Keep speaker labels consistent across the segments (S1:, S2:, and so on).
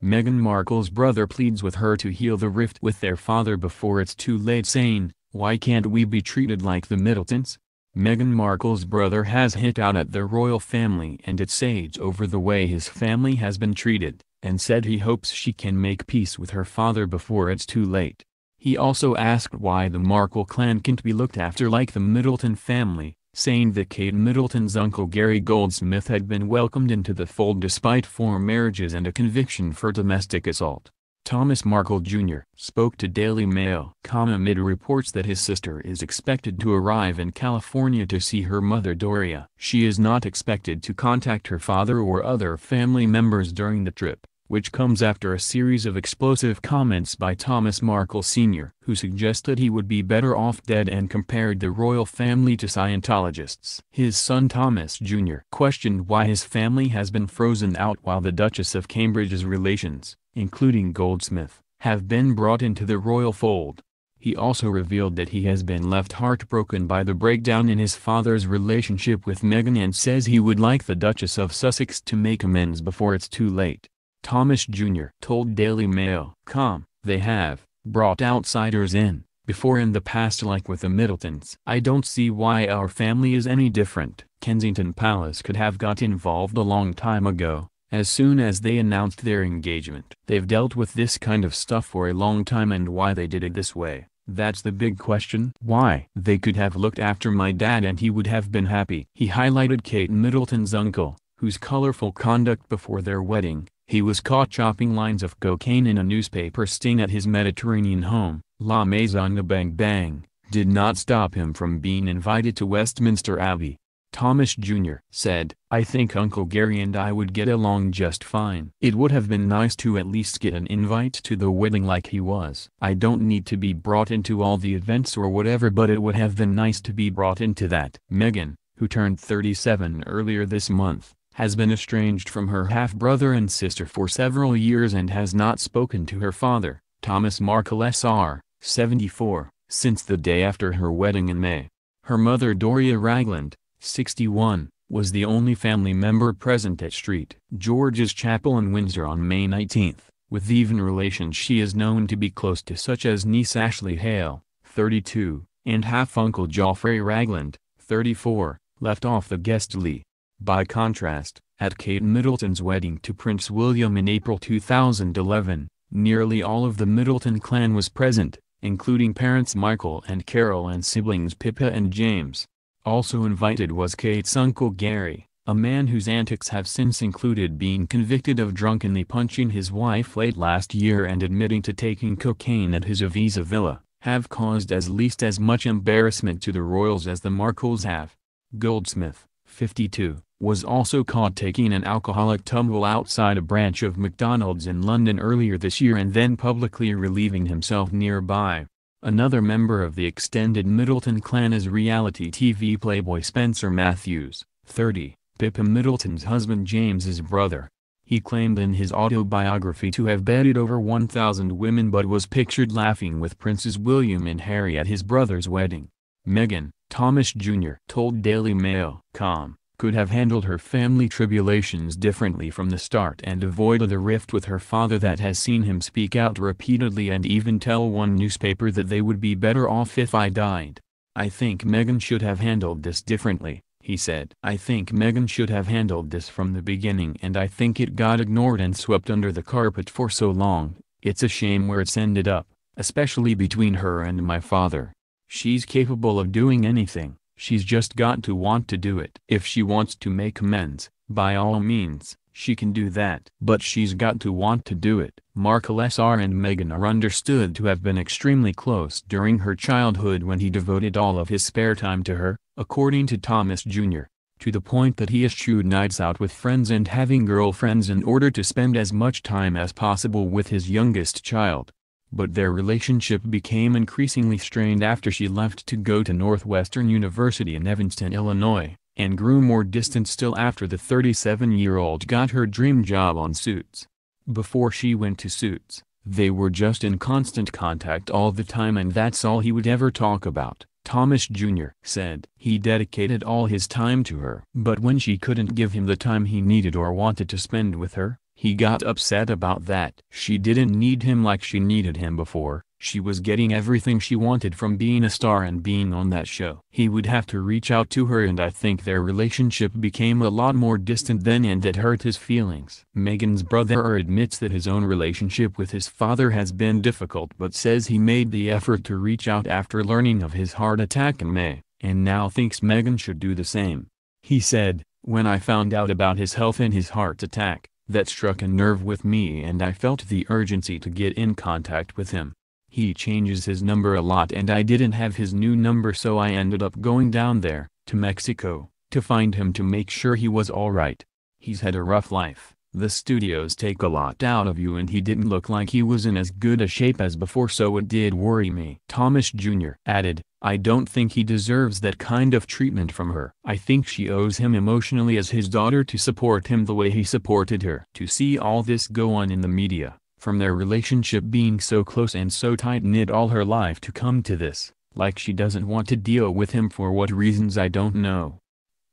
S1: Meghan Markle's brother pleads with her to heal the rift with their father before it's too late, saying, "Why can't we be treated like the Middletons?" Meghan Markle's brother has hit out at the royal family and its age over the way his family has been treated, and said he hopes she can make peace with her father before it's too late. He also asked why the Markle clan can't be looked after like the Middleton family, saying that Kate Middleton's uncle Gary Goldsmith had been welcomed into the fold despite 4 marriages and a conviction for domestic assault. Thomas Markle Jr. spoke to Daily Mail amid reports that his sister is expected to arrive in California to see her mother Doria. She is not expected to contact her father or other family members during the trip, which comes after a series of explosive comments by Thomas Markle Sr., who suggested he would be better off dead and compared the royal family to Scientologists. His son Thomas Jr. questioned why his family has been frozen out while the Duchess of Cambridge's relations, including Goldsmith, have been brought into the royal fold. He also revealed that he has been left heartbroken by the breakdown in his father's relationship with Meghan and says he would like the Duchess of Sussex to make amends before it's too late. Thomas Jr. told Daily Mail, "They have brought outsiders in before in the past like with the Middletons. I don't see why our family is any different. Kensington Palace could have got involved a long time ago, as soon as they announced their engagement. They've dealt with this kind of stuff for a long time, and why they did it this way, that's the big question. Why? They could have looked after my dad and he would have been happy." He highlighted Kate Middleton's uncle, whose colorful conduct before their wedding. He was caught chopping lines of cocaine in a newspaper sting at his Mediterranean home. La Maison de Bang Bang did not stop him from being invited to Westminster Abbey. Thomas Jr. said, "I think Uncle Gary and I would get along just fine. It would have been nice to at least get an invite to the wedding like he was. I don't need to be brought into all the events or whatever, but it would have been nice to be brought into that." Meghan, who turned 37 earlier this month, has been estranged from her half-brother and sister for several years and has not spoken to her father, Thomas Markle Sr., 74, since the day after her wedding in May. Her mother Doria Ragland, 61, was the only family member present at St. George's Chapel in Windsor on May 19, with even relations she is known to be close to, such as niece Ashley Hale, 32, and half-uncle Geoffrey Ragland, 34, left off the guest list. By contrast, at Kate Middleton's wedding to Prince William in April 2011, nearly all of the Middleton clan was present, including parents Michael and Carol and siblings Pippa and James. Also invited was Kate's uncle Gary, a man whose antics have since included being convicted of drunkenly punching his wife late last year and admitting to taking cocaine at his Ibiza villa, have caused at least as much embarrassment to the royals as the Markles have. Goldsmith, 52, was also caught taking an alcoholic tumble outside a branch of McDonald's in London earlier this year and then publicly relieving himself nearby. Another member of the extended Middleton clan is reality TV playboy Spencer Matthews, 30, Pippa Middleton's husband James's brother. He claimed in his autobiography to have bedded over 1,000 women but was pictured laughing with Princes William and Harry at his brother's wedding. Meghan, Thomas Jr. told Daily Mail, could have handled her family tribulations differently from the start and avoided a rift with her father that has seen him speak out repeatedly and even tell one newspaper that they would be better off if I died. I think Meghan should have handled this differently, he said. I think Meghan should have handled this from the beginning, and I think it got ignored and swept under the carpet for so long. It's a shame where it's ended up, especially between her and my father. She's capable of doing anything. She's just got to want to do it. If she wants to make amends, by all means, she can do that. But she's got to want to do it. Markle Sr. and Meghan are understood to have been extremely close during her childhood when he devoted all of his spare time to her, according to Thomas Jr., to the point that he eschewed nights out with friends and having girlfriends in order to spend as much time as possible with his youngest child. But their relationship became increasingly strained after she left to go to Northwestern University in Evanston, Illinois, and grew more distant still after the 37-year-old got her dream job on Suits. Before she went to Suits, they were just in constant contact all the time, and that's all he would ever talk about, Thomas Jr. said. He dedicated all his time to her. But when she couldn't give him the time he needed or wanted to spend with her, He got upset about that. She didn't need him like she needed him before. She was getting everything she wanted from being a star and being on that show. He would have to reach out to her, and I think their relationship became a lot more distant then, and it hurt his feelings. Meghan's brother admits that his own relationship with his father has been difficult, but says he made the effort to reach out after learning of his heart attack in May, and now thinks Meghan should do the same. He said, "When I found out about his health and his heart attack, that struck a nerve with me, and I felt the urgency to get in contact with him. He changes his number a lot, and I didn't have his new number, so I ended up going down there, to Mexico, to find him to make sure he was alright. He's had a rough life. The studios take a lot out of you, and he didn't look like he was in as good a shape as before, so it did worry me." Thomas Jr. added, "I don't think he deserves that kind of treatment from her. I think she owes him emotionally as his daughter to support him the way he supported her." To see all this go on in the media, from their relationship being so close and so tight-knit all her life to come to this, like she doesn't want to deal with him for what reasons I don't know.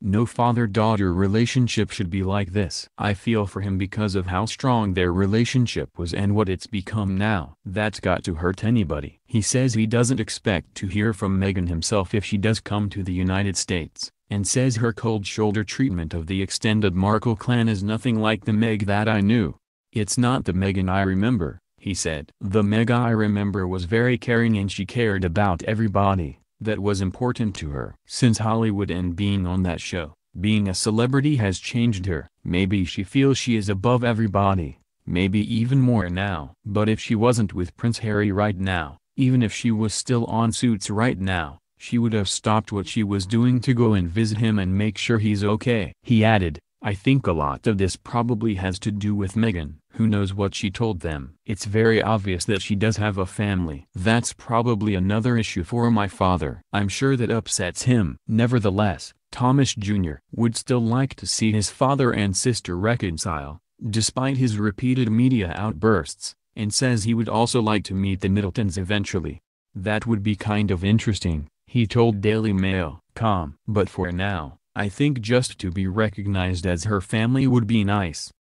S1: No father-daughter relationship should be like this. I feel for him because of how strong their relationship was and what it's become now. That's got to hurt anybody. He says he doesn't expect to hear from Meghan himself if she does come to the United States, and says her cold shoulder treatment of the extended Markle clan is nothing like the Meg that I knew. "It's not the Meghan I remember," he said. "The Meg I remember was very caring, and she cared about everybody that was important to her. Since Hollywood and being on that show, being a celebrity has changed her. Maybe she feels she is above everybody, maybe even more now. But if she wasn't with Prince Harry right now, even if she was still on Suits right now, she would have stopped what she was doing to go and visit him and make sure he's okay." He added, "I think a lot of this probably has to do with Meghan. Who knows what she told them? It's very obvious that she does have a family. That's probably another issue for my father. I'm sure that upsets him." Nevertheless, Thomas Jr. would still like to see his father and sister reconcile, despite his repeated media outbursts, and says he would also like to meet the Middletons eventually. "That would be kind of interesting," he told Daily Mail. But for now, I think just to be recognized as her family would be nice.